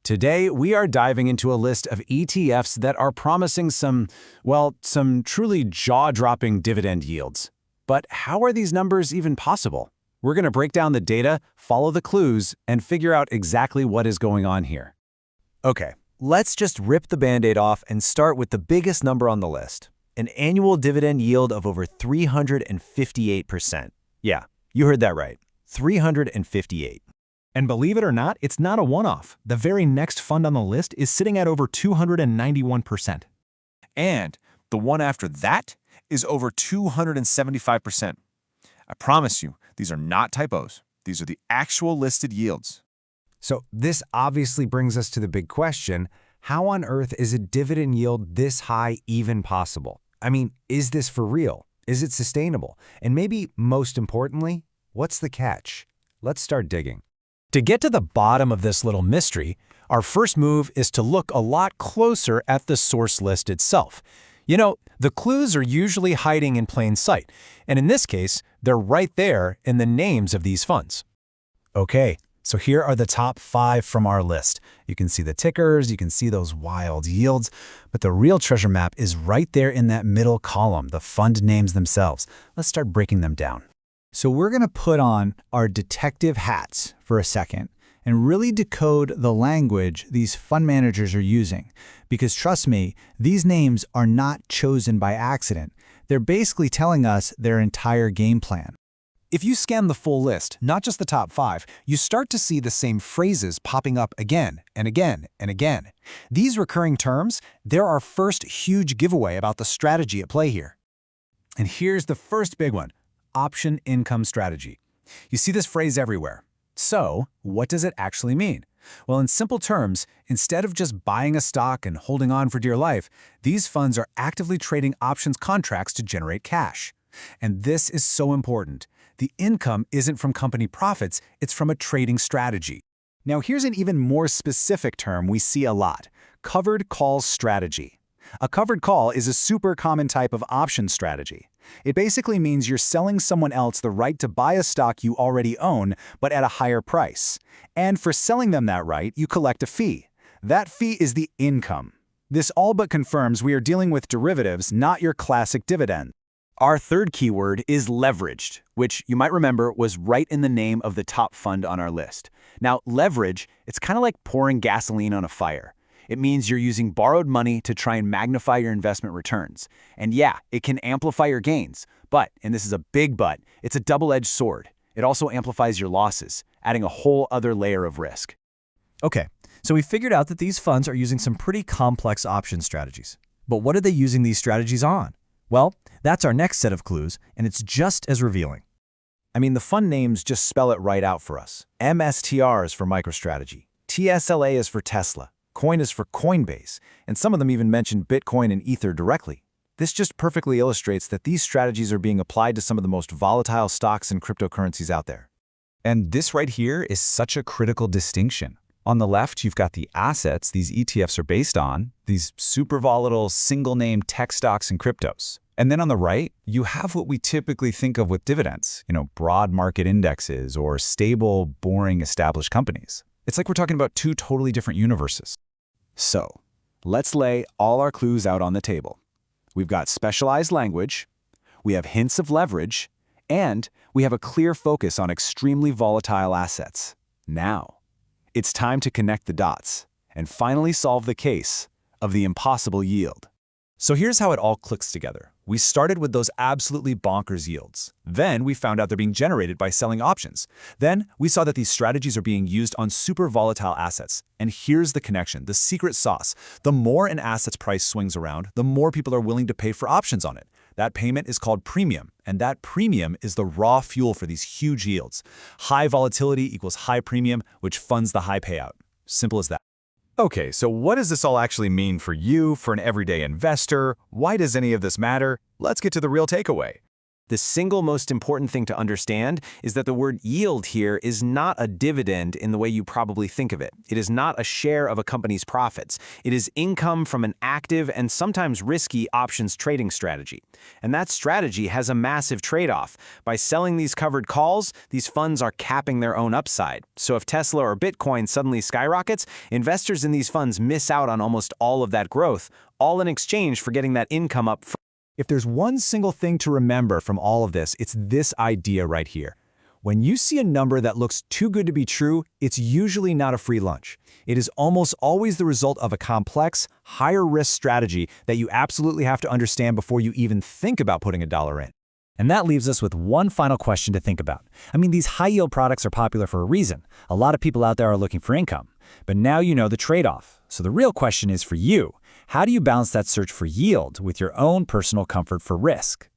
Today, we are diving into a list of ETFs that are promising some truly jaw-dropping dividend yields. But how are these numbers even possible? We're going to break down the data, follow the clues, and figure out exactly what is going on here. Okay, let's just rip the Band-Aid off and start with the biggest number on the list. An annual dividend yield of over 358%. Yeah, you heard that right. 358. And believe it or not, it's not a one-off. The very next fund on the list is sitting at over 291%. And the one after that is over 275%. I promise you, these are not typos. These are the actual listed yields. So this obviously brings us to the big question, how on earth is a dividend yield this high even possible? I mean, is this for real? Is it sustainable? And maybe most importantly, what's the catch? Let's start digging. To get to the bottom of this little mystery, our first move is to look a lot closer at the source list itself. You know, the clues are usually hiding in plain sight, and in this case, they're right there in the names of these funds. Okay, so here are the top 5 from our list. You can see the tickers, you can see those wild yields, but the real treasure map is right there in that middle column, the fund names themselves. Let's start breaking them down. So we're going to put on our detective hats for a second and really decode the language these fund managers are using. Because trust me, these names are not chosen by accident. They're basically telling us their entire game plan. If you scan the full list, not just the top 5, you start to see the same phrases popping up again and again and again. These recurring terms, they're our first huge giveaway about the strategy at play here. And here's the first big one. Option income strategy. You see this phrase everywhere. So, what does it actually mean? Well, in simple terms, instead of just buying a stock and holding on for dear life, these funds are actively trading options contracts to generate cash. And this is so important. The income isn't from company profits, it's from a trading strategy. Now, here's an even more specific term we see a lot: covered call strategy. A covered call is a super common type of option strategy. It basically means you're selling someone else the right to buy a stock you already own, but at a higher price. And for selling them that right, you collect a fee. That fee is the income. This all but confirms we are dealing with derivatives, not your classic dividend. Our third keyword is leveraged, which you might remember was right in the name of the top fund on our list. Now, leverage, it's kind of like pouring gasoline on a fire. It means you're using borrowed money to try and magnify your investment returns. And yeah, it can amplify your gains, but, and this is a big but, it's a double-edged sword. It also amplifies your losses, adding a whole other layer of risk. Okay, so we figured out that these funds are using some pretty complex option strategies. But what are they using these strategies on? Well, that's our next set of clues, and it's just as revealing. I mean, the fund names just spell it right out for us. MSTR is for MicroStrategy. TSLA is for Tesla. Coin is for Coinbase, and some of them even mention Bitcoin and Ether directly. This just perfectly illustrates that these strategies are being applied to some of the most volatile stocks and cryptocurrencies out there. And this right here is such a critical distinction. On the left, you've got the assets these ETFs are based on, these super volatile single-name tech stocks and cryptos. And then on the right, you have what we typically think of with dividends, broad market indexes or stable, boring, established companies. It's like we're talking about two totally different universes. So, let's lay all our clues out on the table. We've got specialized language, we have hints of leverage, and we have a clear focus on extremely volatile assets. Now, it's time to connect the dots and finally solve the case of the impossible yield. So here's how it all clicks together. We started with those absolutely bonkers yields. Then we found out they're being generated by selling options. Then we saw that these strategies are being used on super volatile assets. And here's the connection, the secret sauce. The more an asset's price swings around, the more people are willing to pay for options on it. That payment is called premium, and that premium is the raw fuel for these huge yields. High volatility equals high premium, which funds the high payout. Simple as that. Okay, so what does this all actually mean for you, for an everyday investor? Why does any of this matter? Let's get to the real takeaway. The single most important thing to understand is that the word yield here is not a dividend in the way you probably think of it. It is not a share of a company's profits. It is income from an active and sometimes risky options trading strategy. And that strategy has a massive trade-off. By selling these covered calls, these funds are capping their own upside. So if Tesla or Bitcoin suddenly skyrockets, investors in these funds miss out on almost all of that growth, all in exchange for getting that income up front. If there's one single thing to remember from all of this, it's this idea right here. When you see a number that looks too good to be true, it's usually not a free lunch. It is almost always the result of a complex, higher-risk strategy that you absolutely have to understand before you even think about putting $1 in. And that leaves us with one final question to think about. I mean, these high-yield products are popular for a reason. A lot of people out there are looking for income. But now you know the trade-off. So the real question is for you, how do you balance that search for yield with your own personal comfort for risk?